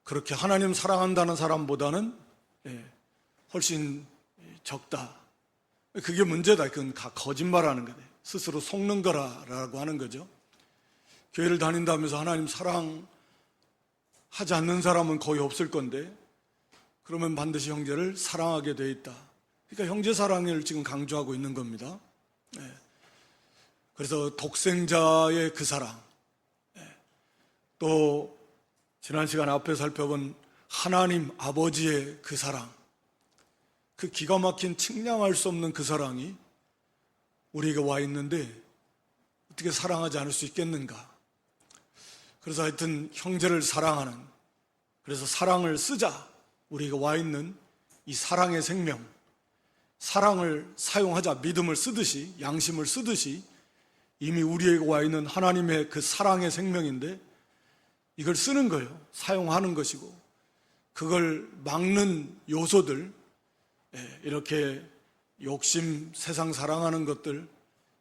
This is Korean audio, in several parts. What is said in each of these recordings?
그렇게 하나님 사랑한다는 사람보다는 훨씬 적다. 그게 문제다. 그건 거짓말하는 거다. 스스로 속는 거라고 하는 거죠. 교회를 다닌다면서 하나님 사랑하지 않는 사람은 거의 없을 건데, 그러면 반드시 형제를 사랑하게 돼 있다. 그러니까 형제 사랑을 지금 강조하고 있는 겁니다. 그래서 독생자의 그 사랑, 또 지난 시간에 앞에 살펴본 하나님 아버지의 그 사랑, 그 기가 막힌 측량할 수 없는 그 사랑이 우리에게 와 있는데 어떻게 사랑하지 않을 수 있겠는가. 그래서 하여튼 형제를 사랑하는, 그래서 사랑을 쓰자, 우리에게 와 있는 이 사랑의 생명, 사랑을 사용하자, 믿음을 쓰듯이, 양심을 쓰듯이 이미 우리에게 와 있는 하나님의 그 사랑의 생명인데, 이걸 쓰는 거예요. 사용하는 것이고, 그걸 막는 요소들, 이렇게 욕심, 세상 사랑하는 것들,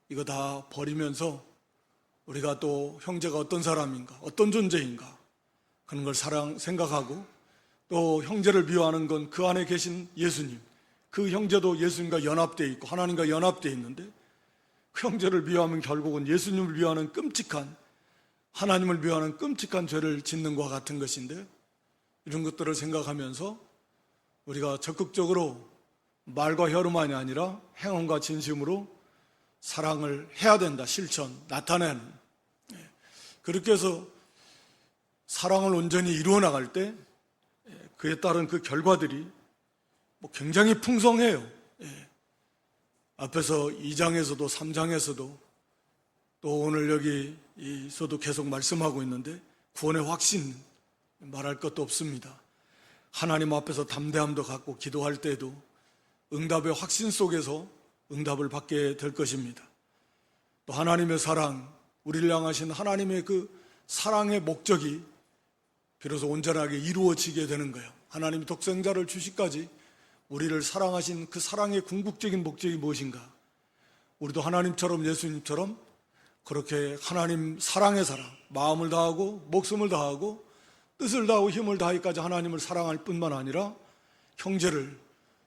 이거 다 버리면서 우리가 또 형제가 어떤 사람인가, 어떤 존재인가, 그런 걸 생각하고, 또 형제를 미워하는 건 그 안에 계신 예수님, 그 형제도 예수님과 연합되어 있고 하나님과 연합되어 있는데, 그 형제를 미워하면 결국은 예수님을 미워하는 끔찍한, 하나님을 미워하는 끔찍한 죄를 짓는 것과 같은 것인데, 이런 것들을 생각하면서 우리가 적극적으로 말과 혀로만이 아니라 행함과 진심으로 사랑을 해야 된다. 실천, 나타내는. 그렇게 해서 사랑을 온전히 이루어 나갈 때 그에 따른 그 결과들이 굉장히 풍성해요. 앞에서 2장에서도 3장에서도 또 오늘 여기서도 계속 말씀하고 있는데, 구원의 확신 말할 것도 없습니다. 하나님 앞에서 담대함도 갖고 기도할 때에도 응답의 확신 속에서 응답을 받게 될 것입니다. 또 하나님의 사랑, 우리를 향하신 하나님의 그 사랑의 목적이 비로소 온전하게 이루어지게 되는 거예요. 하나님이 독생자를 주시까지 우리를 사랑하신 그 사랑의 궁극적인 목적이 무엇인가? 우리도 하나님처럼, 예수님처럼 그렇게 하나님 사랑의 사랑, 마음을 다하고 목숨을 다하고 뜻을 다하고 힘을 다하기까지 하나님을 사랑할 뿐만 아니라 형제를,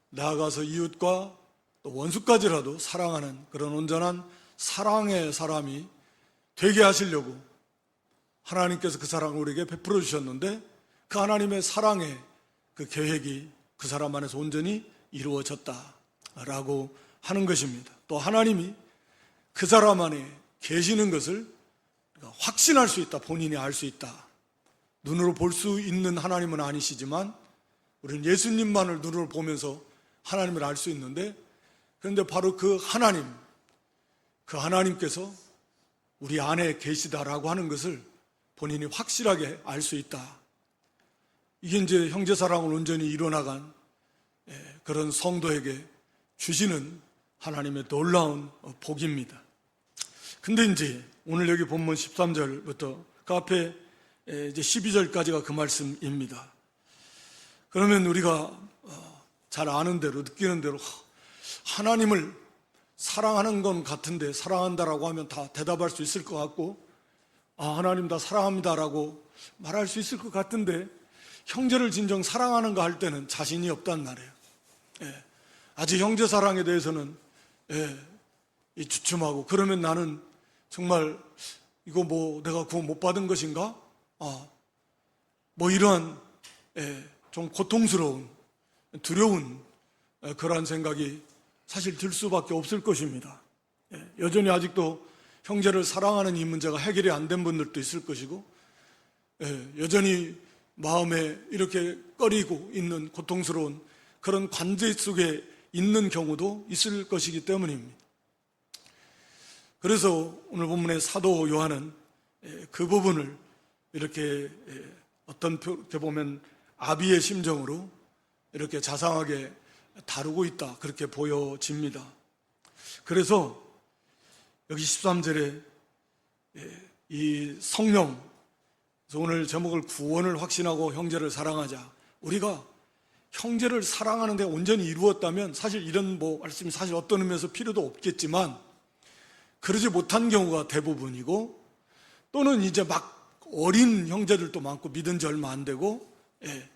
나아가서 이웃과 또 원수까지라도 사랑하는 그런 온전한 사랑의 사람이 되게 하시려고 하나님께서 그 사랑을 우리에게 베풀어 주셨는데, 그 하나님의 사랑의 그 계획이 그 사람 안에서 온전히 이루어졌다라고 하는 것입니다. 또 하나님이 그 사람 안에 계시는 것을 확신할 수 있다. 본인이 알 수 있다. 눈으로 볼 수 있는 하나님은 아니시지만 우리는 예수님만을 눈으로 보면서 하나님을 알 수 있는데, 그런데 바로 그 하나님께서 우리 안에 계시다라고 하는 것을 본인이 확실하게 알 수 있다. 이게 이제 형제사랑을 온전히 이뤄나간 그런 성도에게 주시는 하나님의 놀라운 복입니다. 근데 이제 오늘 여기 본문 13절부터 그 앞에 이제 12절까지가 그 말씀입니다. 그러면 우리가 잘 아는 대로, 느끼는 대로 하나님을 사랑하는 건 같은데, 사랑한다라고 하면 다 대답할 수 있을 것 같고, 하나님 다 사랑합니다라고 말할 수 있을 것 같은데, 형제를 진정 사랑하는가 할 때는 자신이 없단 말이에요. 아직 형제 사랑에 대해서는 주춤하고, 그러면 나는 정말 이거 내가 구원 못 받은 것인가? 이러한 좀 고통스러운, 두려운 그러한 생각이 사실 들 수밖에 없을 것입니다. 여전히 아직도 형제를 사랑하는 이 문제가 해결이 안 된 분들도 있을 것이고, 여전히 마음에 이렇게 꺼리고 있는 고통스러운 그런 관제 속에 있는 경우도 있을 것이기 때문입니다. 그래서 오늘 본문의 사도 요한은 그 부분을 이렇게 어떻게 보면 아비의 심정으로 이렇게 자상하게 다루고 있다, 그렇게 보여집니다. 그래서 여기 13절에 이 성령, 그래서 오늘 제목을 구원을 확신하고 형제를 사랑하자. 우리가 형제를 사랑하는 데 온전히 이루었다면 사실 이런 말씀이 사실 어떤 의미에서 필요도 없겠지만, 그러지 못한 경우가 대부분이고, 또는 이제 막 어린 형제들도 많고 믿은 지 얼마 안 되고 예,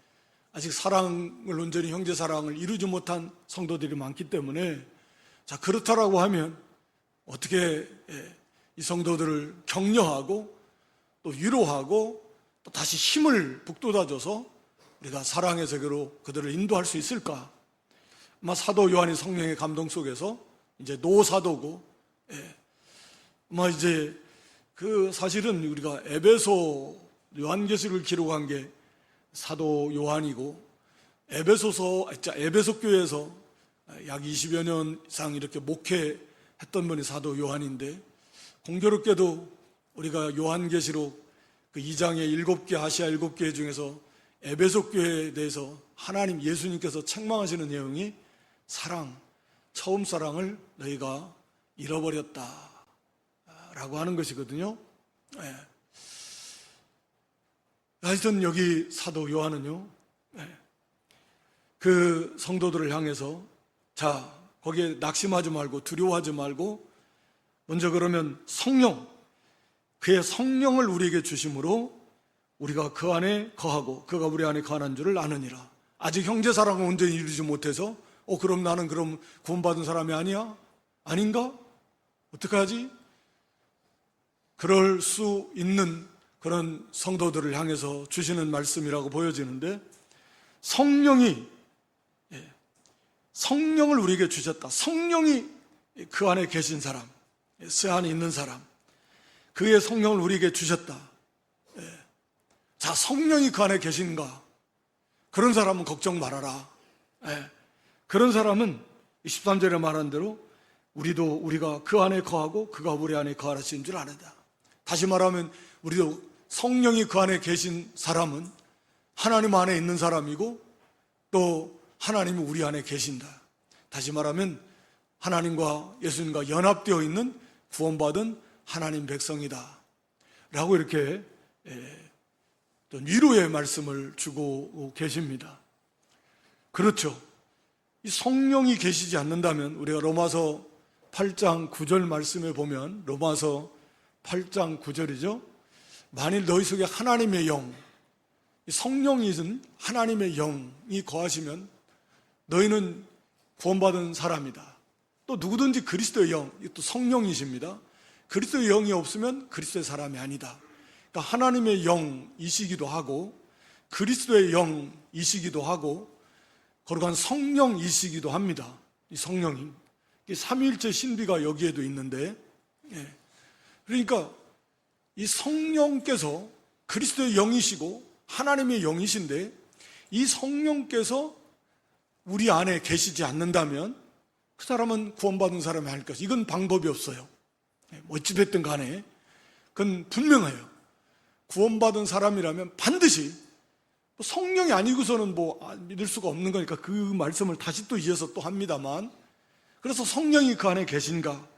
아직 사랑을 온전히 형제 사랑을 이루지 못한 성도들이 많기 때문에 자 그렇다라고 하면 어떻게 이 성도들을 격려하고 또 위로하고 또 다시 힘을 북돋아줘서 우리가 사랑의 세계로 그들을 인도할 수 있을까? 아마 사도 요한이 성령의 감동 속에서 이제 노사도고, 아마 이제 그 사실은 우리가 에베소 요한계시록을 기록한 게 사도 요한이고 에베소 교회에서 약 20여 년 이상 이렇게 목회했던 분이 사도 요한인데 공교롭게도 우리가 요한계시록 그 2장의 7개 아시아 7개 중에서 에베소 교회에 대해서 하나님 예수님께서 책망하시는 내용이 사랑, 처음 사랑을 너희가 잃어버렸다 라고 하는 것이거든요. 하여튼 여기 사도 요한은요, 그 성도들을 향해서 자 거기에 낙심하지 말고 두려워하지 말고 먼저 그러면 성령, 그의 성령을 우리에게 주심으로 우리가 그 안에 거하고 그가 우리 안에 거하는 줄을 아느니라. 아직 형제 사랑을 온전히 이루지 못해서 그럼 나는 그럼 구원받은 사람이 아니야? 아닌가? 어떡하지? 그럴 수 있는 그런 성도들을 향해서 주시는 말씀이라고 보여지는데 성령을 우리에게 주셨다. 성령이 그 안에 계신 사람, 그 안에 있는 사람, 그의 성령을 우리에게 주셨다. 자, 성령이 그 안에 계신가? 그런 사람은 걱정 말아라. 그런 사람은 13절에 말한 대로 우리가 그 안에 거하고 그가 우리 안에 거하시는 줄 아는다. 다시 말하면 우리도 성령이 그 안에 계신 사람은 하나님 안에 있는 사람이고 또 하나님이 우리 안에 계신다. 다시 말하면 하나님과 예수님과 연합되어 있는 구원받은 하나님 백성이다 라고 이렇게 위로의 말씀을 주고 계십니다. 그렇죠. 이 성령이 계시지 않는다면 우리가 로마서 8장 9절 말씀에 보면 로마서 8장 9절이죠. 만일 너희 속에 하나님의 영, 성령이신 하나님의 영이 거하시면 너희는 구원받은 사람이다. 또 누구든지 그리스도의 영, 또 성령이십니다. 그리스도의 영이 없으면 그리스도의 사람이 아니다. 그러니까 하나님의 영이시기도 하고 그리스도의 영이시기도 하고 거룩한 성령이시기도 합니다. 이 성령이 삼위일체 신비가 여기에도 있는데, 그러니까 이 성령께서 그리스도의 영이시고 하나님의 영이신데 이 성령께서 우리 안에 계시지 않는다면 그 사람은 구원받은 사람이 아닐 것이다. 이건 방법이 없어요. 어찌됐든 간에 그건 분명해요. 구원받은 사람이라면 반드시 성령이 아니고서는 믿을 수가 없는 거니까 그 말씀을 다시 또 이어서 또 합니다만, 그래서 성령이 그 안에 계신가?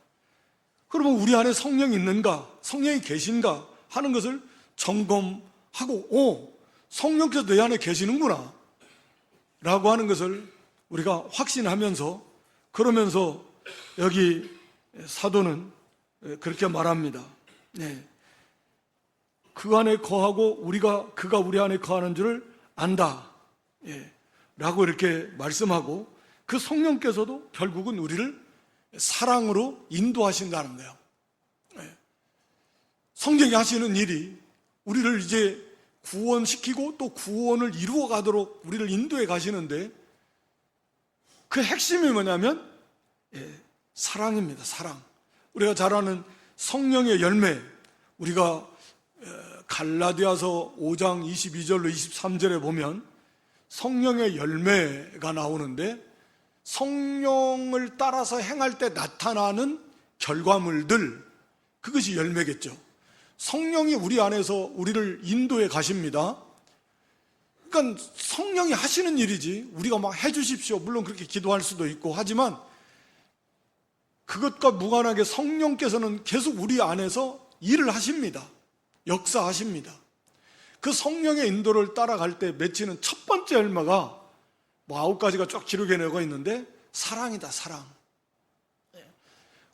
그러면 우리 안에 성령이 있는가? 성령이 계신가? 하는 것을 점검하고 성령께서 내 안에 계시는구나 라고 하는 것을 우리가 확신하면서, 그러면서 여기 사도는 그렇게 말합니다. 그 안에 거하고 그가 우리 안에 거하는 줄을 안다 라고 이렇게 말씀하고, 그 성령께서도 결국은 우리를 사랑으로 인도하신다는 거예요. 성령이 하시는 일이 우리를 이제 구원시키고 또 구원을 이루어 가도록 우리를 인도해 가시는데, 그 핵심이 뭐냐면 사랑입니다. 사랑. 우리가 잘 아는 성령의 열매, 우리가 갈라디아서 5장 22절로 23절에 보면 성령의 열매가 나오는데, 성령을 따라서 행할 때 나타나는 결과물들, 그것이 열매겠죠. 성령이 우리 안에서 우리를 인도해 가십니다. 그러니까 성령이 하시는 일이지 우리가 막 해주십시오, 물론 그렇게 기도할 수도 있고 하지만 그것과 무관하게 성령께서는 계속 우리 안에서 일을 하십니다. 역사하십니다. 그 성령의 인도를 따라갈 때 맺히는 첫 번째 열매가 9가지가 쭉 기록해 내고 있는데 사랑이다. 사랑.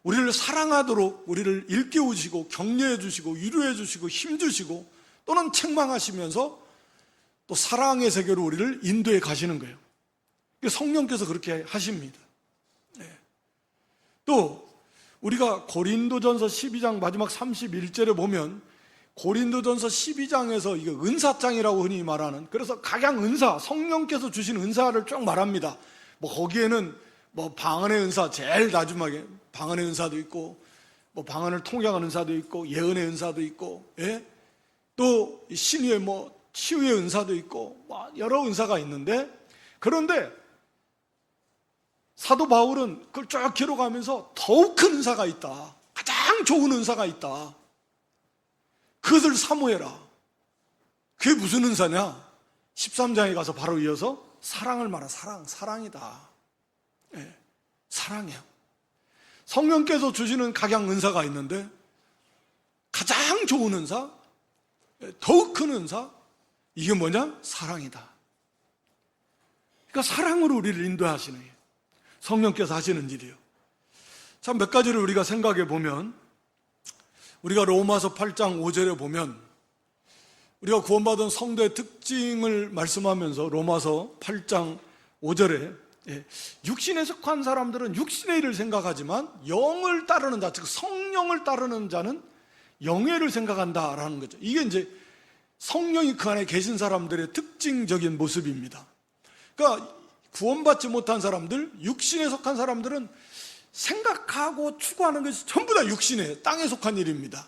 우리를 사랑하도록 우리를 일깨우시고 격려해 주시고 위로해 주시고 힘 주시고 또는 책망하시면서 또 사랑의 세계로 우리를 인도해 가시는 거예요. 성령께서 그렇게 하십니다. 또 우리가 고린도전서 12장 마지막 31절에 보면 고린도전서 12장에서 이게 은사장이라고 흔히 말하는, 그래서 각양 은사, 성령께서 주신 은사를 쭉 말합니다. 뭐 거기에는 뭐 방언의 은사, 제일 나중에 방언의 은사도 있고, 뭐 방언을 통역하는 은사도 있고, 예언의 은사도 있고, 또 신유의 뭐 치유의 은사도 있고, 여러 은사가 있는데, 그런데 사도 바울은 그걸 쭉 기록하면서 더욱 큰 은사가 있다, 가장 좋은 은사가 있다, 그것을 사모해라. 그게 무슨 은사냐? 13장에 가서 바로 이어서 사랑을 말하, 사랑이다. 사랑이야. 성령께서 주시는 각양 은사가 있는데 가장 좋은 은사, 더욱 큰 은사, 이게 뭐냐? 사랑이다. 그러니까 사랑으로 우리를 인도하시는 거예요. 성령께서 하시는 일이에요. 참 몇 가지를 우리가 생각해 보면, 우리가 로마서 8장 5절에 보면 우리가 구원받은 성도의 특징을 말씀하면서 로마서 8장 5절에 육신에 속한 사람들은 육신의 일을 생각하지만 영을 따르는 자, 즉 성령을 따르는 자는 영의 일을 생각한다라는 거죠. 이게 이제 성령이 그 안에 계신 사람들의 특징적인 모습입니다. 그러니까 구원받지 못한 사람들, 육신에 속한 사람들은 생각하고 추구하는 것이 전부 다 육신에, 땅에 속한 일입니다.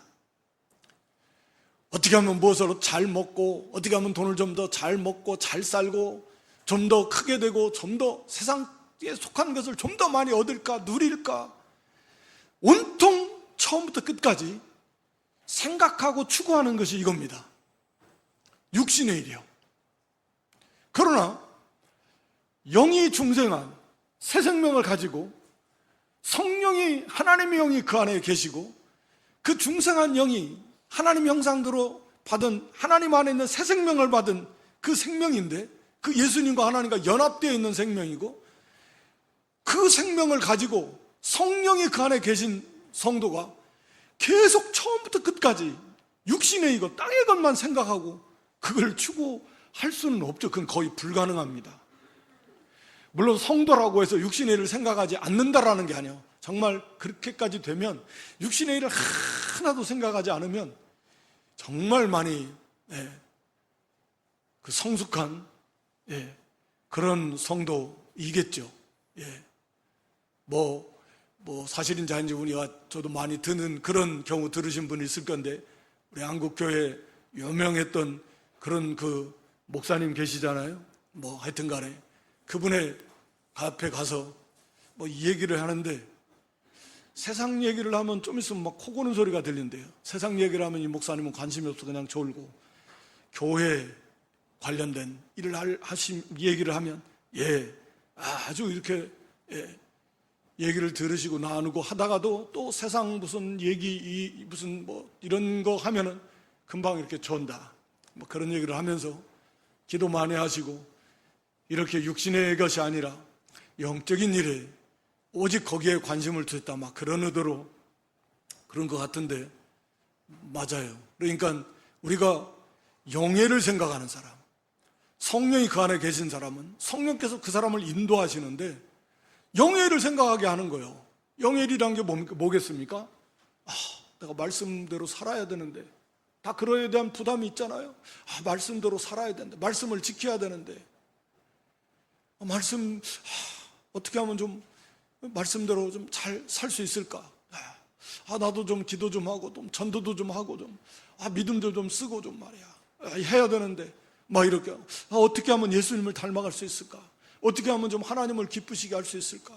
어떻게 하면 무엇으로 잘 먹고, 어떻게 하면 돈을 좀 더 잘 먹고 잘 살고 좀 더 크게 되고 좀 더 세상에 속한 것을 좀 더 많이 얻을까, 누릴까, 온통 처음부터 끝까지 생각하고 추구하는 것이 이겁니다. 육신의 일이요. 그러나 영이 중생한 새 생명을 가지고 성령이, 하나님의 영이 그 안에 계시고 그 중생한 영이 하나님 형상대로 받은, 하나님 안에 있는 새 생명을 받은 그 생명인데, 그 예수님과 하나님과 연합되어 있는 생명이고, 그 생명을 가지고 성령이 그 안에 계신 성도가 계속 처음부터 끝까지 육신의 이것, 땅의 것만 생각하고 그걸 추구할 수는 없죠. 그건 거의 불가능합니다. 물론 성도라고 해서 육신의 일을 생각하지 않는다라는 게 아니에요. 정말 그렇게까지 되면, 육신의 일을 하나도 생각하지 않으면 정말 많이 그 성숙한 그런 성도이겠죠. 뭐 사실인지 아닌지 우리가 저도 많이 듣는 그런 경우 들으신 분이 있을 건데, 우리 한국교회 유명했던 그런 그 목사님 계시잖아요. 뭐 하여튼 간에 그분의 앞에 가서 뭐 이 얘기를 하는데, 세상 얘기를 하면 좀 있으면 막 코 고는 소리가 들린대요. 세상 얘기를 하면 이 목사님은 관심이 없어 그냥 졸고, 교회 관련된 일을 얘기를 하면 아주 이렇게 얘기를 들으시고 나누고 하다가도 또 세상 무슨 얘기, 무슨 뭐 이런 거 하면은 금방 이렇게 존다, 뭐 그런 얘기를 하면서 기도 많이 하시고, 이렇게 육신의 것이 아니라 영적인 일에 오직 거기에 관심을 두었다, 막 그런 의도로 그런 것 같은데, 맞아요. 그러니까 우리가 영예를 생각하는 사람, 성령이 그 안에 계신 사람은 성령께서 그 사람을 인도하시는데 영예를 생각하게 하는 거예요. 영예이란 게 뭐겠습니까? 내가 말씀대로 살아야 되는데, 다 그거에 대한 부담이 있잖아요. 말씀대로 살아야 되는데, 말씀을 지켜야 되는데, 어떻게 하면 좀 말씀대로 좀 잘 살 수 있을까? 나도 좀 기도 좀 하고, 좀 전도도 좀 하고, 좀 믿음도 좀 쓰고 좀 말이야, 해야 되는데, 막 이렇게 어떻게 하면 예수님을 닮아갈 수 있을까? 어떻게 하면 좀 하나님을 기쁘시게 할 수 있을까?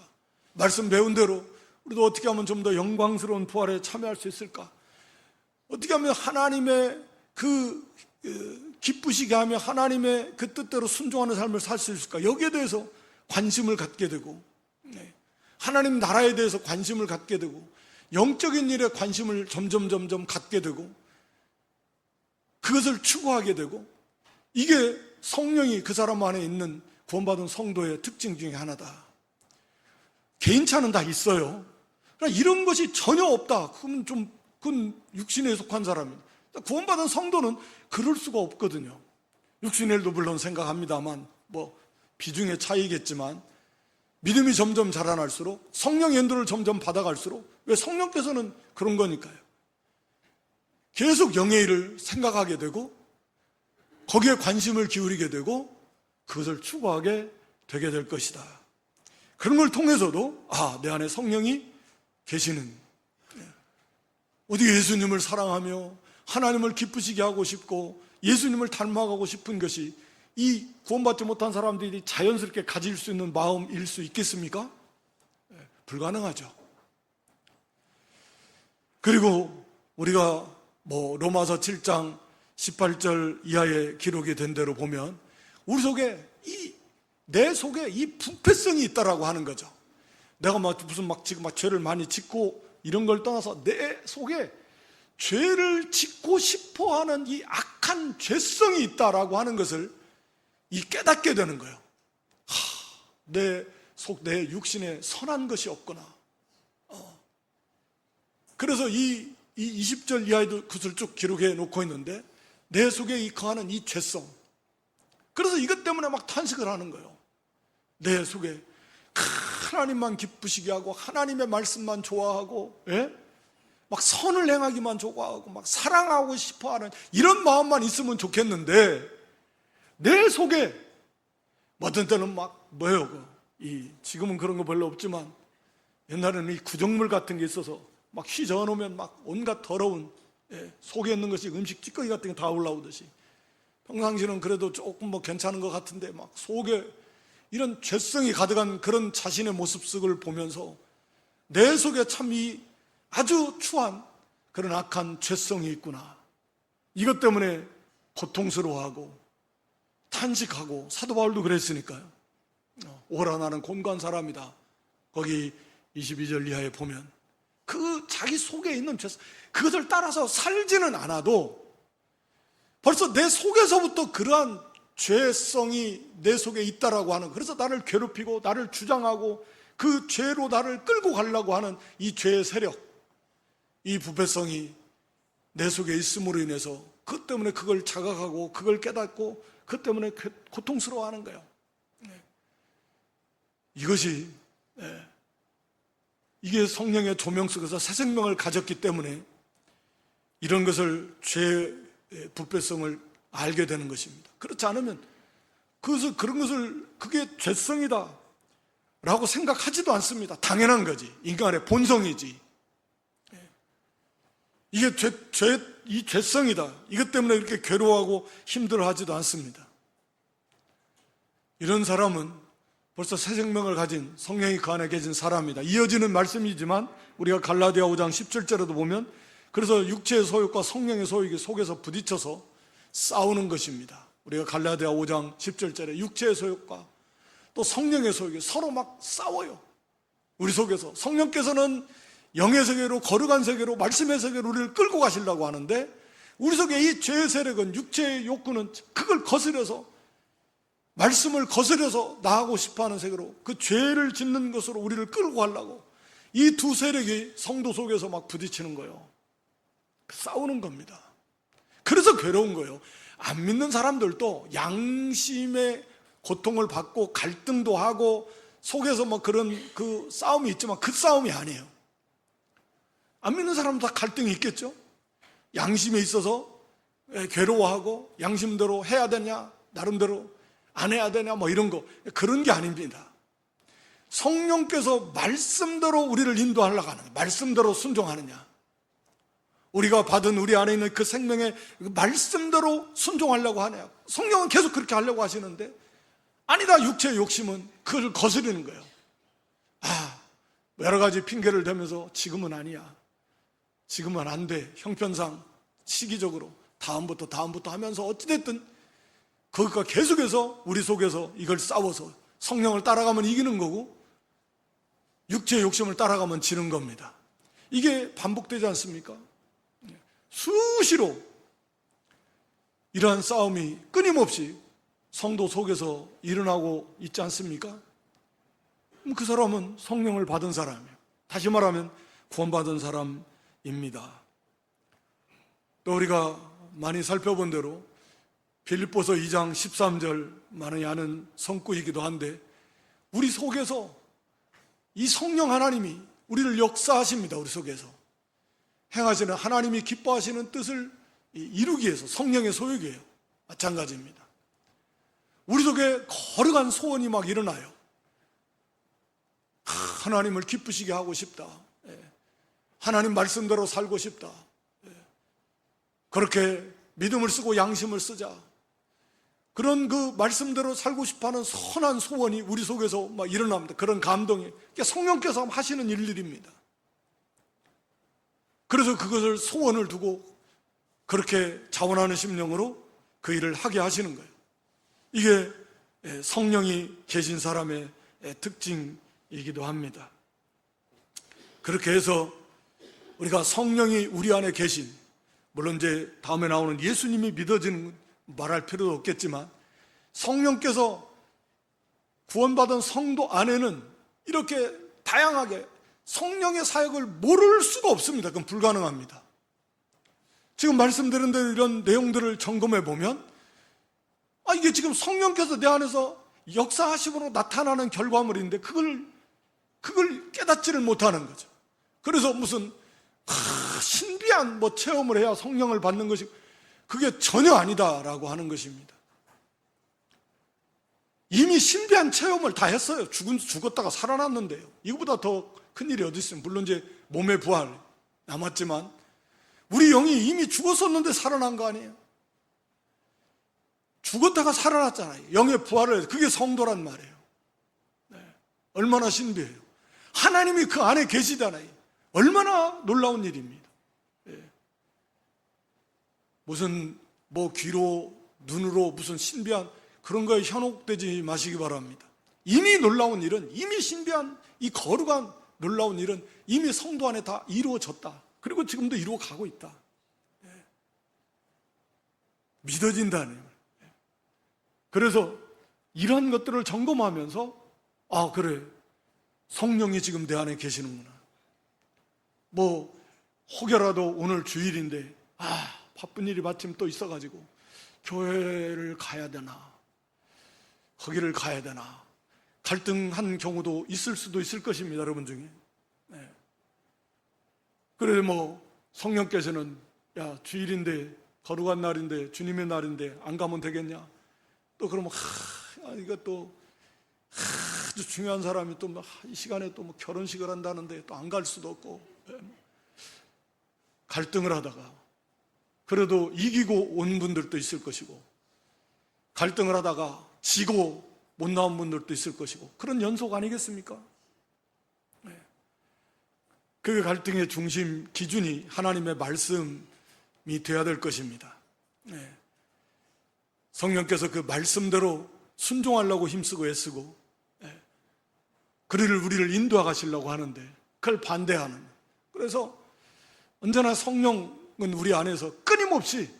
말씀 배운 대로 우리도 어떻게 하면 좀 더 영광스러운 부활에 참여할 수 있을까? 어떻게 하면 하나님의 그 기쁘시게 하며 하나님의 그 뜻대로 순종하는 삶을 살 수 있을까? 여기에 대해서 관심을 갖게 되고, 하나님 나라에 대해서 관심을 갖게 되고, 영적인 일에 관심을 점점 갖게 되고, 그것을 추구하게 되고, 이게 성령이 그 사람 안에 있는 구원받은 성도의 특징 중에 하나다. 개인차는 다 있어요. 그러나 이런 것이 전혀 없다, 그건 육신에 속한 사람입니다. 구원받은 성도는 그럴 수가 없거든요. 육신의 일도 물론 생각합니다만 뭐 비중의 차이겠지만 믿음이 점점 자라날수록 성령의 인도를 점점 받아갈수록 왜 성령께서는 그런 거니까요. 계속 영의 일을 생각하게 되고 거기에 관심을 기울이게 되고 그것을 추구하게 되게 될 것이다. 그런 걸 통해서도 내 안에 성령이 계시는, 어디 예수님을 사랑하며 하나님을 기쁘시게 하고 싶고 예수님을 닮아가고 싶은 것이 이 구원받지 못한 사람들이 자연스럽게 가질 수 있는 마음일 수 있겠습니까? 불가능하죠. 그리고 우리가 로마서 7장 18절 이하의 기록이 된 대로 보면 우리 속에 내 속에 이 부패성이 있다라고 하는 거죠. 내가 무슨 지금 죄를 많이 짓고 이런 걸 떠나서 내 속에 죄를 짓고 싶어 하는 이 악한 죄성이 있다라고 하는 것을 깨닫게 되는 거예요. 내 육신에 선한 것이 없구나. 그래서 이 20절 이하에도 그것을 쭉 기록해 놓고 있는데 내 속에 거하는 이 죄성, 그래서 이것 때문에 막 탄식을 하는 거예요. 내 속에 하나님만 기쁘시게 하고 하나님의 말씀만 좋아하고 막 선을 행하기만 좋아하고 막 사랑하고 싶어하는 이런 마음만 있으면 좋겠는데 내 속에 어떤 때는 지금은 그런 거 별로 없지만 옛날에는 이 구정물 같은 게 있어서 막 휘저어 놓으면 막 온갖 더러운 속에 있는 것이 음식 찌꺼기 같은 게 다 올라오듯이 평상시는 그래도 조금 괜찮은 것 같은데 막 속에 이런 죄성이 가득한 그런 자신의 모습을 보면서 내 속에 참 아주 추한 그런 악한 죄성이 있구나. 이것 때문에 고통스러워하고 탄식하고, 사도 바울도 그랬으니까요. 오라 나는 곤고한 사람이다. 거기 22절 이하에 보면 그 자기 속에 있는 죄성, 그것을 따라서 살지는 않아도 벌써 내 속에서부터 그러한 죄성이 내 속에 있다라고 하는, 그래서 나를 괴롭히고 나를 주장하고 그 죄로 나를 끌고 가려고 하는 이 죄의 세력, 이 부패성이 내 속에 있음으로 인해서 그 때문에 그걸 자각하고 그걸 깨닫고 그 때문에 고통스러워하는 거예요. 이것이 이게 성령의 조명 속에서 새 생명을 가졌기 때문에 이런 것을 죄의 부패성을 알게 되는 것입니다. 그렇지 않으면 그런 것을 그게 죄성이다 라고 생각하지도 않습니다. 당연한 거지. 인간의 본성이지. 이게 이 죄성이다. 이것 때문에 이렇게 괴로워하고 힘들어하지도 않습니다. 이런 사람은 벌써 새 생명을 가진, 성령이 그 안에 계신 사람이다. 이어지는 말씀이지만 우리가 갈라디아 5장 17절에도 보면 그래서 육체의 소욕과 성령의 소욕이 속에서 부딪혀서 싸우는 것입니다. 우리가 갈라디아 5장 10절에 육체의 소욕과 또 성령의 소욕이 서로 막 싸워요. 우리 속에서 성령께서는 영의 세계로, 거룩한 세계로, 말씀의 세계로 우리를 끌고 가시려고 하는데 우리 속에 이 죄의 세력은, 육체의 욕구는 그걸 거스려서, 말씀을 거스려서 나가고 싶어하는 세계로, 그 죄를 짓는 것으로 우리를 끌고 가려고 이 두 세력이 성도 속에서 막 부딪히는 거예요. 싸우는 겁니다. 그래서 괴로운 거예요. 안 믿는 사람들도 양심의 고통을 받고 갈등도 하고 속에서 그런 그 싸움이 있지만 그 싸움이 아니에요. 안 믿는 사람도 다 갈등이 있겠죠. 양심에 있어서 괴로워하고 양심대로 해야 되냐, 나름대로 안 해야 되냐, 이런 거, 그런 게 아닙니다. 성령께서 말씀대로 우리를 인도하려고 하는, 말씀대로 순종하느냐, 우리가 받은 우리 안에 있는 그 생명의 말씀대로 순종하려고 하네요. 성령은 계속 그렇게 하려고 하시는데 아니다, 육체의 욕심은 그걸 거스르는 거예요. 여러 가지 핑계를 대면서 지금은 아니야, 지금은 안 돼, 형편상 시기적으로 다음부터 하면서 어찌됐든 그것과 계속해서 우리 속에서 이걸 싸워서 성령을 따라가면 이기는 거고 육체의 욕심을 따라가면 지는 겁니다. 이게 반복되지 않습니까? 수시로 이러한 싸움이 끊임없이 성도 속에서 일어나고 있지 않습니까? 그 사람은 성령을 받은 사람이에요. 다시 말하면 구원받은 사람입니다. 또 우리가 많이 살펴본 대로 빌립보서 2장 13절 많이 아는 성구이기도 한데 우리 속에서 이 성령 하나님이 우리를 역사하십니다. 우리 속에서 행하시는 하나님이 기뻐하시는 뜻을 이루기 위해서 성령의 소욕이에요. 마찬가지입니다. 우리 속에 거룩한 소원이 막 일어나요. 하나님을 기쁘시게 하고 싶다. 하나님 말씀대로 살고 싶다. 그렇게 믿음을 쓰고 양심을 쓰자. 그런 그 말씀대로 살고 싶어하는 선한 소원이 우리 속에서 막 일어납니다. 그런 감동이 성령께서 하시는 일들입니다. 그래서 그것을 소원을 두고 그렇게 자원하는 심령으로 그 일을 하게 하시는 거예요. 이게 성령이 계신 사람의 특징이기도 합니다. 그렇게 해서 우리가 성령이 우리 안에 계신, 물론 이제 다음에 나오는 예수님이 믿어지는 말할 필요도 없겠지만 성령께서 구원받은 성도 안에는 이렇게 다양하게 성령의 사역을 모를 수가 없습니다. 그건 불가능합니다. 지금 말씀드린 대로 이런 내용들을 점검해 보면 이게 지금 성령께서 내 안에서 역사하심으로 나타나는 결과물인데 그걸 깨닫지를 못하는 거죠. 그래서 무슨 신비한 체험을 해야 성령을 받는 것이 그게 전혀 아니다라고 하는 것입니다. 이미 신비한 체험을 다 했어요. 죽었다가 살아났는데요. 이거보다 더 큰일이 어디 있어요. 물론 이제 몸의 부활 남았지만 우리 영이 이미 죽었었는데 살아난 거 아니에요. 죽었다가 살아났잖아요. 영의 부활을 해서 그게 성도란 말이에요. 얼마나 신비해요. 하나님이 그 안에 계시잖아요. 얼마나 놀라운 일입니다. 무슨 귀로 눈으로 무슨 신비한 그런 거에 현혹되지 마시기 바랍니다. 이미 놀라운 일은, 이미 신비한 이 거룩한 놀라운 일은 이미 성도 안에 다 이루어졌다. 그리고 지금도 이루어 가고 있다. 믿어진다는 거예요. 그래서 이런 것들을 점검하면서 그래, 성령이 지금 내 안에 계시는구나. 혹여라도 오늘 주일인데 바쁜 일이 마침 또 있어가지고 교회를 가야 되나, 거기를 가야 되나 갈등한 경우도 있을 수도 있을 것입니다. 여러분 중에. 그래서 성령께서는 주일인데 거룩한 날인데 주님의 날인데 안 가면 되겠냐. 또 그러면 이것도 아주 중요한 사람이 또 이 시간에 또 결혼식을 한다는데 또 안 갈 수도 없고 갈등을 하다가 그래도 이기고 온 분들도 있을 것이고 갈등을 하다가 지고 못 나온 분들도 있을 것이고 그런 연속 아니겠습니까? 그 갈등의 중심 기준이 하나님의 말씀이 되어야 될 것입니다. 성령께서 그 말씀대로 순종하려고 힘쓰고 애쓰고 우리를 인도하시려고 하는데 그걸 반대하는, 그래서 언제나 성령은 우리 안에서 끊임없이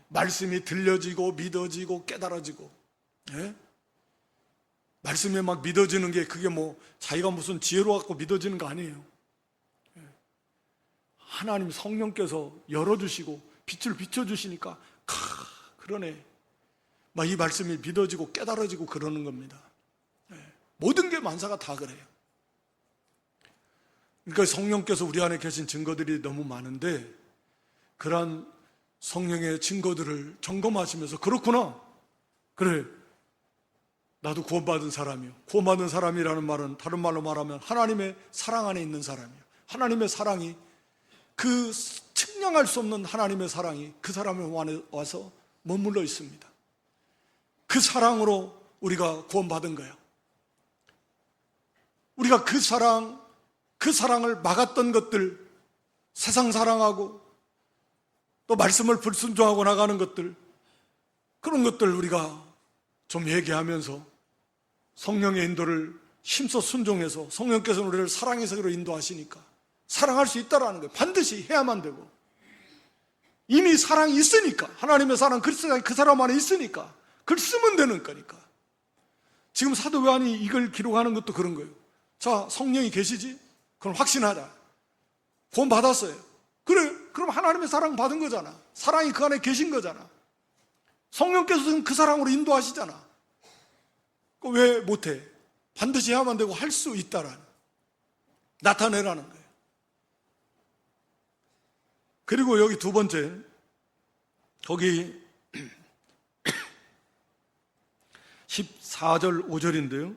말씀이 들려지고 믿어지고 깨달아지고 말씀에 막 믿어지는 게 그게 자기가 무슨 지혜로 갖고 믿어지는 거 아니에요. 하나님 성령께서 열어주시고 빛을 비춰주시니까 그러네, 이 말씀이 믿어지고 깨달아지고 그러는 겁니다. 모든 게 만사가 다 그래요. 그러니까 성령께서 우리 안에 계신 증거들이 너무 많은데 그러한 성령의 증거들을 점검하시면서 그렇구나, 그래, 나도 구원받은 사람이요. 구원받은 사람이라는 말은 다른 말로 말하면 하나님의 사랑 안에 있는 사람이에요. 하나님의 사랑이, 그 측량할 수 없는 하나님의 사랑이 그 사람 안에 와서 머물러 있습니다. 그 사랑으로 우리가 구원받은 거예요. 우리가 그 사랑을 막았던 것들, 세상 사랑하고 또 말씀을 불순종하고 나가는 것들, 그런 것들 우리가 좀 얘기하면서 성령의 인도를 힘써 순종해서 성령께서 우리를 사랑의 세계로 인도하시니까 사랑할 수 있다라는 거예요. 반드시 해야만 되고, 이미 사랑이 있으니까, 하나님의 사랑 그 사람 안에 있으니까 그걸 쓰면 되는 거니까. 지금 사도 요한이 이걸 기록하는 것도 그런 거예요. 자, 성령이 계시지? 그럼 확신하자. 구원 받았어요. 그래, 그럼 하나님의 사랑 받은 거잖아. 사랑이 그 안에 계신 거잖아. 성령께서는 그 사랑으로 인도하시잖아. 왜 못해? 반드시 해야만 되고 할 수 있다라는, 나타내라는 거예요. 그리고 여기 두 번째, 거기 14절 5절인데요.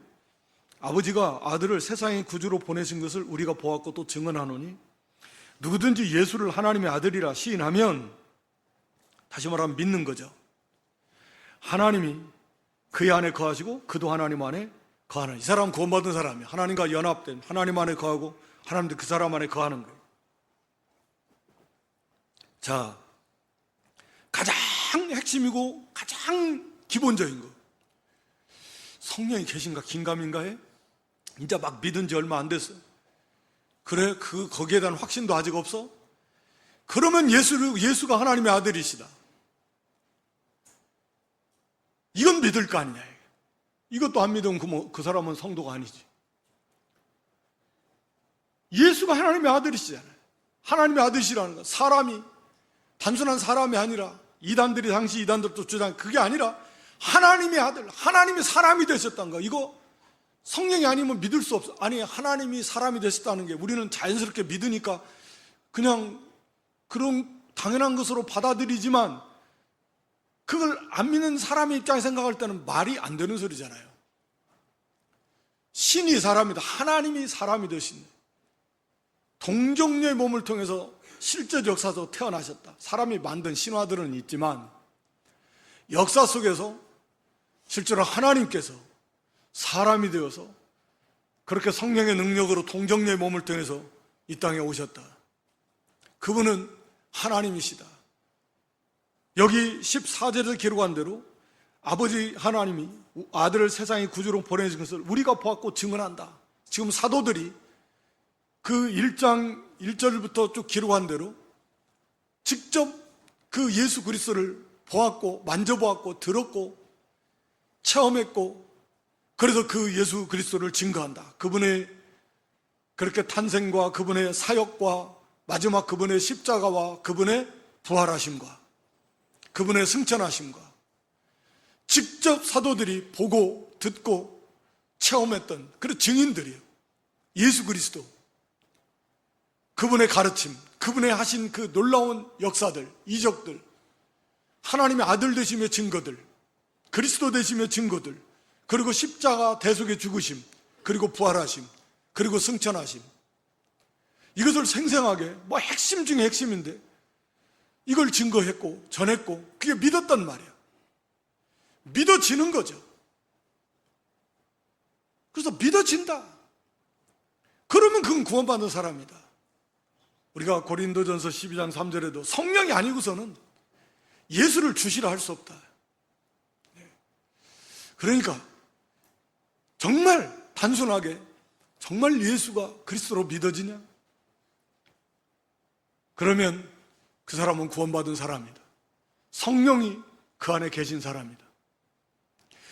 아버지가 아들을 세상의 구주로 보내신 것을 우리가 보았고 또 증언하노니 누구든지 예수를 하나님의 아들이라 시인하면, 다시 말하면 믿는 거죠. 하나님이 그의 안에 거하시고 그도 하나님 안에 거하는, 이 사람은 구원받은 사람이에요. 하나님과 연합된, 하나님 안에 거하고 하나님도 그 사람 안에 거하는 거예요. 자, 가장 핵심이고 가장 기본적인 거, 성령이 계신가 긴가민가해? 이제 막 믿은 지 얼마 안 됐어. 그래? 거기에 대한 확신도 아직 없어? 그러면 예수가 하나님의 아들이시다, 이건 믿을 거 아니냐. 이것도 안 믿으면 그 사람은 성도가 아니지. 예수가 하나님의 아들이시잖아요. 하나님의 아들이시라는 건 사람이, 단순한 사람이 아니라, 이단들이, 당시 이단들도 주장, 그게 아니라 하나님의 아들, 하나님이 사람이 되셨다는 거. 이거 성령이 아니면 믿을 수 없어. 아니, 하나님이 사람이 되셨다는 게 우리는 자연스럽게 믿으니까 그냥 그런 당연한 것으로 받아들이지만, 그걸 안 믿는 사람의 입장에서 생각할 때는 말이 안 되는 소리잖아요. 신이 사람이다, 하나님이 사람이 되신, 동정녀의 몸을 통해서 실제 역사에서 태어나셨다. 사람이 만든 신화들은 있지만 역사 속에서 실제로 하나님께서 사람이 되어서 그렇게 성령의 능력으로 동정녀의 몸을 통해서 이 땅에 오셨다. 그분은 하나님이시다. 여기 14절에서 기록한 대로 아버지 하나님이 아들을 세상의 구주로 보내신 것을 우리가 보았고 증언한다. 지금 사도들이 그 1장 1절부터 쭉 기록한 대로 직접 그 예수 그리스도를 보았고 만져보았고 들었고 체험했고, 그래서 그 예수 그리스도를 증거한다. 그분의 그렇게 탄생과 그분의 사역과 마지막 그분의 십자가와 그분의 부활하심과 그분의 승천하심과 직접 사도들이 보고 듣고 체험했던 그런 증인들이에요. 예수 그리스도, 그분의 가르침, 그분의 하신 그 놀라운 역사들, 이적들, 하나님의 아들 되심의 증거들, 그리스도 되심의 증거들, 그리고 십자가 대속의 죽으심, 그리고 부활하심, 그리고 승천하심, 이것을 생생하게, 핵심 중에 핵심인데 이걸 증거했고 전했고, 그게 믿었단 말이야. 믿어지는 거죠. 그래서 믿어진다. 그러면 그건 구원받는 사람이다. 우리가 고린도전서 12장 3절에도 성령이 아니고서는 예수를 주시라 할 수 없다. 그러니까 정말 단순하게 정말 예수가 그리스도로 믿어지냐? 그러면 그 사람은 구원받은 사람이다. 성령이 그 안에 계신 사람이다.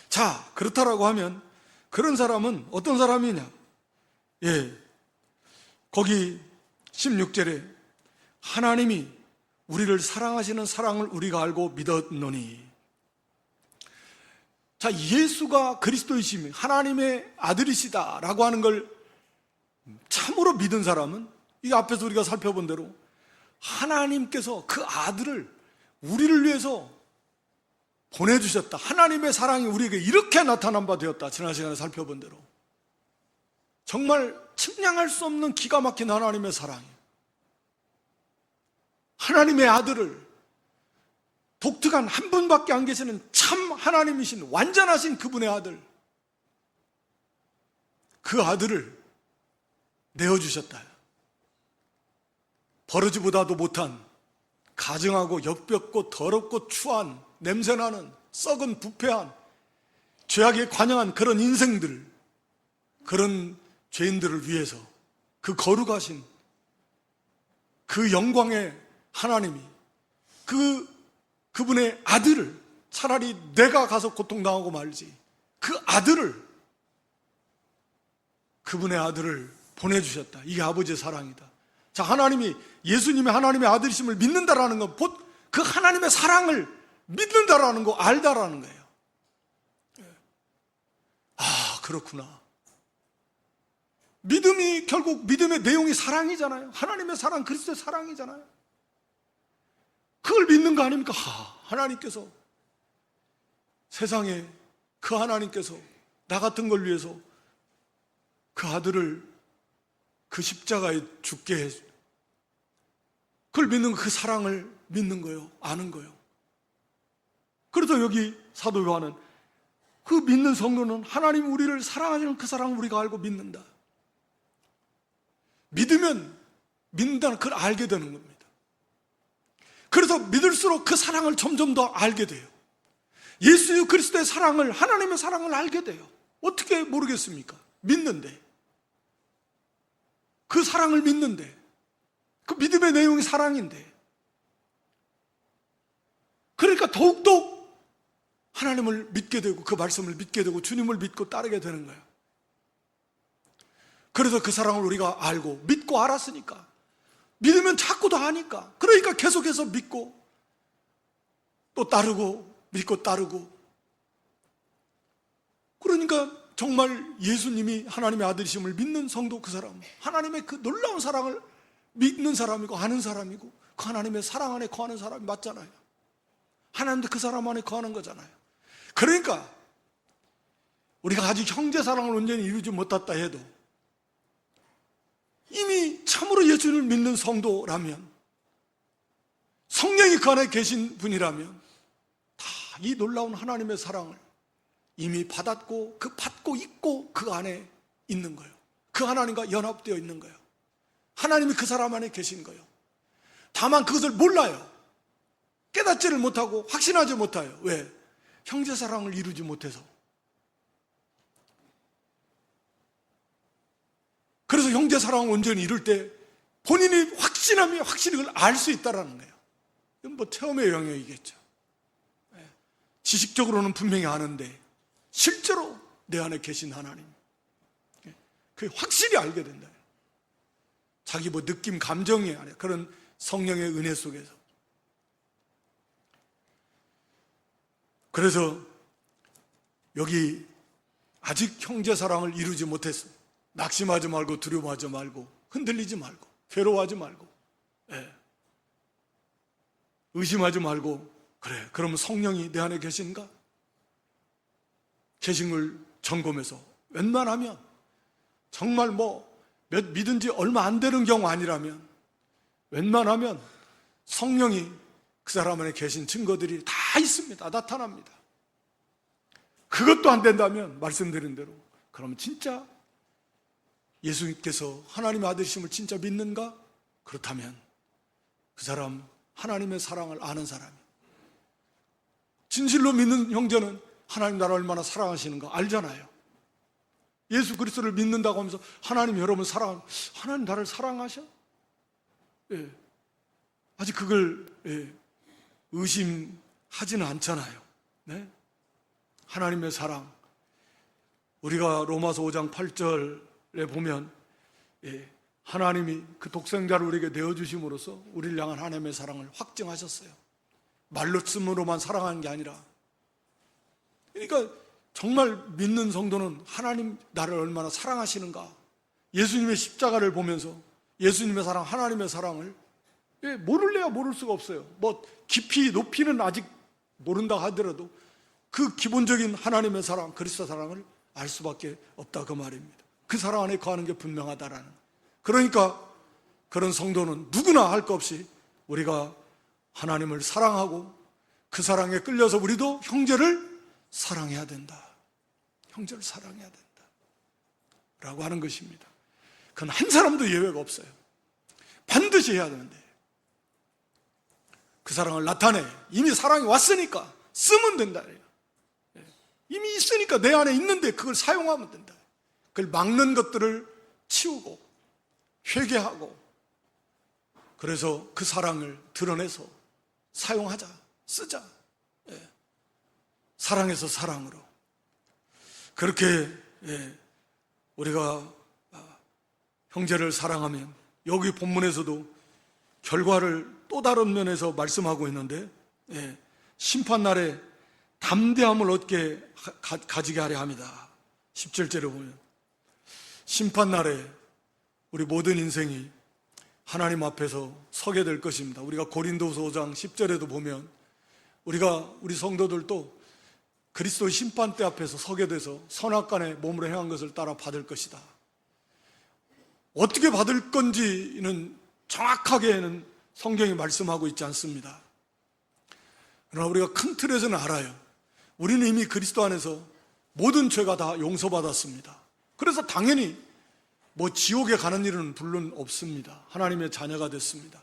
자, 그렇다라고 하면 그런 사람은 어떤 사람이냐? 거기 16절에 하나님이 우리를 사랑하시는 사랑을 우리가 알고 믿었노니. 자, 예수가 그리스도이심이 하나님의 아들이시다라고 하는 걸 참으로 믿은 사람은, 이 앞에서 우리가 살펴본 대로 하나님께서 그 아들을 우리를 위해서 보내주셨다. 하나님의 사랑이 우리에게 이렇게 나타난 바 되었다. 지난 시간에 살펴본 대로 정말 측량할 수 없는 기가 막힌 하나님의 사랑이에요. 하나님의 아들을, 독특한 한 분밖에 안 계시는 참 하나님이신 완전하신 그분의 아들, 그 아들을 내어주셨다. 버러지보다도 못한, 가증하고 역겹고 더럽고 추한, 냄새나는, 썩은 부패한, 죄악에 관영한 그런 인생들, 그런 죄인들을 위해서 그 거룩하신 그 영광의 하나님이 그분의 아들을, 차라리 내가 가서 고통당하고 말지, 그분의 아들을 보내주셨다. 이게 아버지의 사랑이다. 자, 하나님이 예수님이 하나님의 아들이심을 믿는다라는 건 곧 그 하나님의 사랑을 믿는다라는 거, 알다라는 거예요. 아, 그렇구나. 믿음이 결국 믿음의 내용이 사랑이잖아요. 하나님의 사랑, 그리스도의 사랑이잖아요. 그걸 믿는 거 아닙니까? 하나님께서 세상에 그 하나님께서 나 같은 걸 위해서 그 아들을 그 십자가에 죽게 해. 그걸 믿는 거, 그 사랑을 믿는 거예요. 아는 거예요. 그래서 여기 사도 요한은 그 믿는 성도는 하나님 우리를 사랑하시는 그 사랑을 우리가 알고 믿는다. 믿으면 믿는다는 걸 알게 되는 겁니다. 그래서 믿을수록 그 사랑을 점점 더 알게 돼요. 예수 그리스도의 사랑을, 하나님의 사랑을 알게 돼요. 어떻게 모르겠습니까? 믿는데, 그 사랑을 믿는데, 그 믿음의 내용이 사랑인데, 그러니까 더욱더 하나님을 믿게 되고 그 말씀을 믿게 되고 주님을 믿고 따르게 되는 거예요. 그래서 그 사랑을 우리가 알고 믿고 알았으니까, 믿으면 자꾸 더 아니까, 그러니까 계속해서 믿고 또 따르고 믿고 따르고, 그러니까 정말 예수님이 하나님의 아들이심을 믿는 성도, 그 사람, 하나님의 그 놀라운 사랑을 믿는 사람이고 아는 사람이고 그 하나님의 사랑 안에 거하는 사람이 맞잖아요. 하나님도 그 사람 안에 거하는 거잖아요. 그러니까 우리가 아직 형제 사랑을 온전히 이루지 못했다 해도 이미 참으로 예수님을 믿는 성도라면, 성령이 그 안에 계신 분이라면 다 이 놀라운 하나님의 사랑을 이미 받았고, 그 받고 있고 그 안에 있는 거예요. 그 하나님과 연합되어 있는 거예요. 하나님이 그 사람 안에 계신 거예요. 다만 그것을 몰라요. 깨닫지를 못하고 확신하지 못해요. 왜? 형제 사랑을 이루지 못해서. 그래서 형제 사랑을 온전히 이룰 때 본인이 확신하면 확실히 그걸 알 수 있다는 거예요. 이건 뭐 체험의 영역이겠죠. 지식적으로는 분명히 아는데 실제로 내 안에 계신 하나님, 그게 확실히 알게 된다. 자기 뭐 느낌, 감정이 아니라 그런 성령의 은혜 속에서. 그래서 여기 아직 형제 사랑을 이루지 못했어. 낙심하지 말고 두려워하지 말고 흔들리지 말고 괴로워하지 말고, 의심하지 말고, 그래, 그러면 성령이 내 안에 계신가? 계신 걸 점검해서 웬만하면 정말 뭐 믿은 지 얼마 안 되는 경우 아니라면 웬만하면 성령이 그 사람 안에 계신 증거들이 다 있습니다. 나타납니다. 그것도 안 된다면 말씀드린 대로 그러면 진짜 예수님께서 하나님의 아들이심을 진짜 믿는가? 그렇다면 그 사람 하나님의 사랑을 아는 사람이, 진실로 믿는 형제는 하나님 나를 얼마나 사랑하시는가 알잖아요. 예수 그리스도를 믿는다고 하면서 하나님 여러분 하나님 나를 사랑하셔? 아직 그걸 의심하지는 않잖아요. 네? 하나님의 사랑, 우리가 로마서 5장 8절에 보면 하나님이 그 독생자를 우리에게 내어주심으로써 우리를 향한 하나님의 사랑을 확증하셨어요. 말로 쓰므로만 사랑하는 게 아니라. 그러니까 정말 믿는 성도는 하나님 나를 얼마나 사랑하시는가, 예수님의 십자가를 보면서 예수님의 사랑, 하나님의 사랑을 모를래야 모를 수가 없어요. 뭐 깊이 높이는 아직 모른다 하더라도 그 기본적인 하나님의 사랑, 그리스도 사랑을 알 수밖에 없다, 그 말입니다. 그 사랑 안에 거하는 게 분명하다라는. 그러니까 그런 성도는 누구나 할 것 없이 우리가 하나님을 사랑하고 그 사랑에 끌려서 우리도 형제를 사랑해야 된다. 형제를 사랑해야 된다 라고 하는 것입니다. 그건 한 사람도 예외가 없어요. 반드시 해야 되는데 그 사랑을 나타내. 이미 사랑이 왔으니까 쓰면 된다. 이미 있으니까 내 안에 있는데 그걸 사용하면 된다. 그걸 막는 것들을 치우고 회개하고, 그래서 그 사랑을 드러내서 사용하자, 쓰자. 사랑에서 사랑으로. 그렇게 우리가 형제를 사랑하면, 여기 본문에서도 결과를 또 다른 면에서 말씀하고 있는데, 심판날에 담대함을 얻게 가지게 하려 합니다. 17절에 보면 심판날에 우리 모든 인생이 하나님 앞에서 서게 될 것입니다. 우리가 고린도후서 5장 10절에도 보면 우리 성도들도 그리스도의 심판대 앞에서 서게 돼서 선악간에 몸으로 행한 것을 따라 받을 것이다. 어떻게 받을 건지는 정확하게는 성경이 말씀하고 있지 않습니다. 그러나 우리가 큰 틀에서는 알아요. 우리는 이미 그리스도 안에서 모든 죄가 다 용서받았습니다. 그래서 당연히 지옥에 가는 일은 물론 없습니다. 하나님의 자녀가 됐습니다.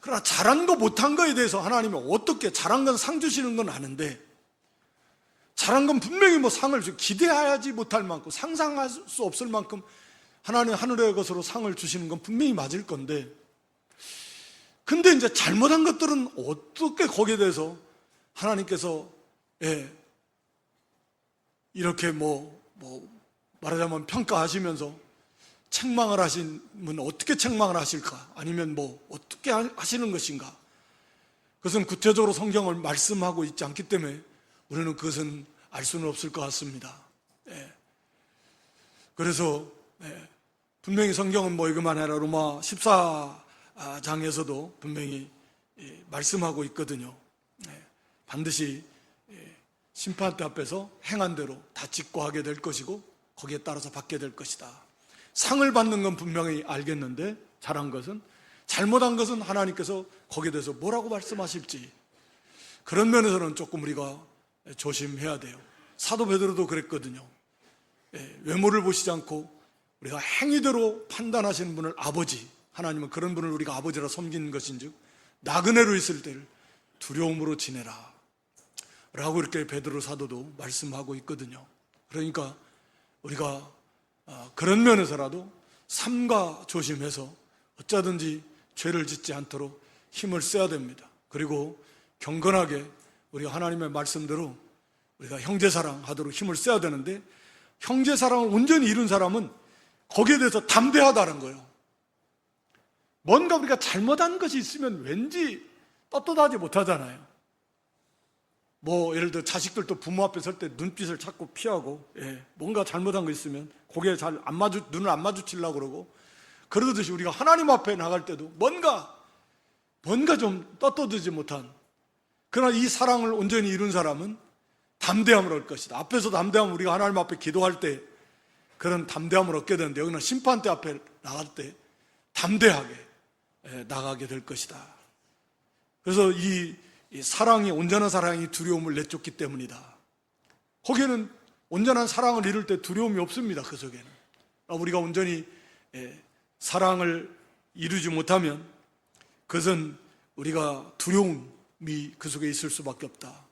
그러나 잘한 거 못한 거에 대해서 하나님이 어떻게, 잘한 건 상 주시는 건 아는데, 잘한 건 분명히 상을 기대하지 못할 만큼, 상상할 수 없을 만큼 하나님 하늘의 것으로 상을 주시는 건 분명히 맞을 건데, 근데 이제 잘못한 것들은 어떻게 거기에 대해서 하나님께서 이렇게 말하자면 평가하시면서 책망을 하시면 어떻게 책망을 하실까? 아니면 어떻게 하시는 것인가? 그것은 구체적으로 성경을 말씀하고 있지 않기 때문에 우리는 그것은 알 수는 없을 것 같습니다. 그래서 분명히 성경은 이것만 아니라 로마 14장에서도 분명히 말씀하고 있거든요. 반드시 심판대 앞에서 행한 대로 다 직고하게 될 것이고 거기에 따라서 받게 될 것이다. 상을 받는 건 분명히 알겠는데 잘한 것은, 잘못한 것은 하나님께서 거기에 대해서 뭐라고 말씀하실지, 그런 면에서는 조금 우리가 조심해야 돼요. 사도 베드로도 그랬거든요. 외모를 보시지 않고 우리가 행위대로 판단하시는 분을 아버지, 하나님은 그런 분을 우리가 아버지라 섬기는 것인즉 나그네로 있을 때를 두려움으로 지내라 라고 이렇게 베드로 사도도 말씀하고 있거든요. 그러니까 우리가 그런 면에서라도 삼가 조심해서 어쩌든지 죄를 짓지 않도록 힘을 써야 됩니다. 그리고 경건하게 우리가 하나님의 말씀대로 우리가 형제사랑하도록 힘을 써야 되는데, 형제사랑을 온전히 이룬 사람은 거기에 대해서 담대하다는 거예요. 뭔가 우리가 잘못한 것이 있으면 왠지 떳떳하지 못하잖아요. 예를 들어 자식들도 부모 앞에 설 때 눈빛을 자꾸 피하고, 뭔가 잘못한 거 있으면 고개 잘 눈을 안 마주치려고 그러고, 그러듯이 우리가 하나님 앞에 나갈 때도 뭔가 좀 떳떳하지 못한, 그러나 이 사랑을 온전히 이룬 사람은 담대함을 얻을 것이다. 앞에서 담대함을, 우리가 하나님 앞에 기도할 때 그런 담대함을 얻게 되는데, 여기는 심판대 앞에 나갈 때 담대하게 나가게 될 것이다. 그래서 이 사랑이, 온전한 사랑이 두려움을 내쫓기 때문이다. 거기에는 온전한 사랑을 이룰 때 두려움이 없습니다. 그 속에는 우리가 온전히 사랑을 이루지 못하면 그것은 우리가 두려움이 그 속에 있을 수밖에 없다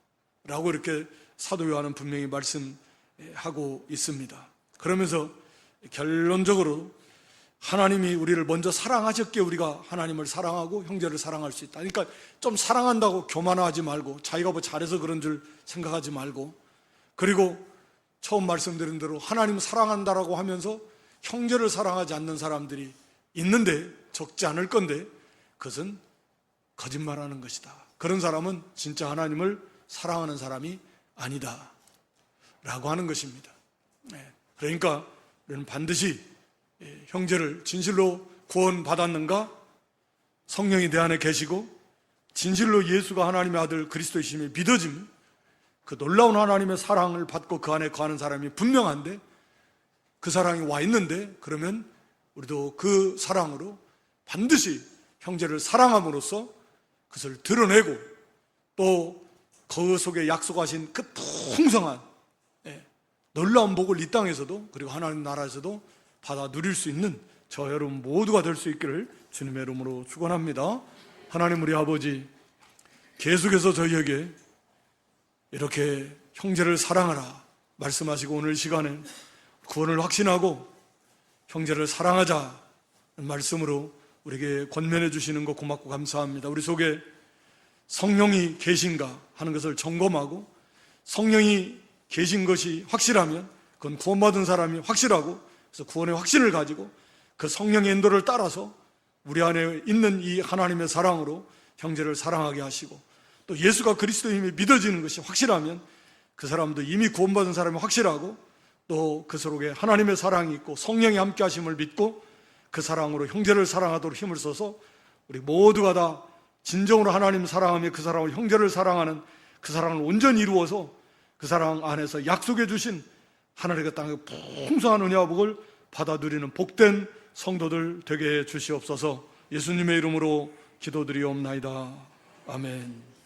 라고 이렇게 사도 요한은 분명히 말씀하고 있습니다. 그러면서 결론적으로 하나님이 우리를 먼저 사랑하셨기에 우리가 하나님을 사랑하고 형제를 사랑할 수 있다. 그러니까 좀 사랑한다고 교만하지 말고, 자기가 잘해서 그런 줄 생각하지 말고, 그리고 처음 말씀드린 대로 하나님 사랑한다라고 하면서 형제를 사랑하지 않는 사람들이 있는데, 적지 않을 건데, 그것은 거짓말하는 것이다. 그런 사람은 진짜 하나님을 사랑하는 사람이 아니다 라고 하는 것입니다. 그러니까 우리는 반드시 형제를 진실로 구원받았는가? 성령이 내 안에 계시고 진실로 예수가 하나님의 아들 그리스도이심이 믿어지면 그 놀라운 하나님의 사랑을 받고 그 안에 거하는 사람이 분명한데, 그 사랑이 와 있는데, 그러면 우리도 그 사랑으로 반드시 형제를 사랑함으로써 그것을 드러내고, 또 그 속에 약속하신 그 풍성한 놀라운 복을 이 땅에서도, 그리고 하나님 나라에서도 받아 누릴 수 있는 저 여러분 모두가 될 수 있기를 주님의 이름으로 축원합니다. 하나님 우리 아버지, 계속해서 저희에게 이렇게 형제를 사랑하라 말씀하시고 오늘 시간에 구원을 확신하고 형제를 사랑하자는 말씀으로 우리에게 권면해 주시는 것 고맙고 감사합니다. 우리 속에 성령이 계신가 하는 것을 점검하고, 성령이 계신 것이 확실하면 그건 구원받은 사람이 확실하고, 그래서 구원의 확신을 가지고 그 성령의 인도를 따라서 우리 안에 있는 이 하나님의 사랑으로 형제를 사랑하게 하시고, 또 예수가 그리스도의 힘이 믿어지는 것이 확실하면 그 사람도 이미 구원받은 사람이 확실하고 또 그 속에 하나님의 사랑이 있고 성령이 함께 하심을 믿고 그 사랑으로 형제를 사랑하도록 힘을 써서 우리 모두가 다 진정으로 하나님 사랑하며 그 사랑으로 형제를 사랑하는 그 사랑을 온전히 이루어서 그 사랑 안에서 약속해 주신 하나님의 땅의 풍성한 은혜와 복을 받아 누리는 복된 성도들 되게 해 주시옵소서. 예수님의 이름으로 기도드리옵나이다. 아멘.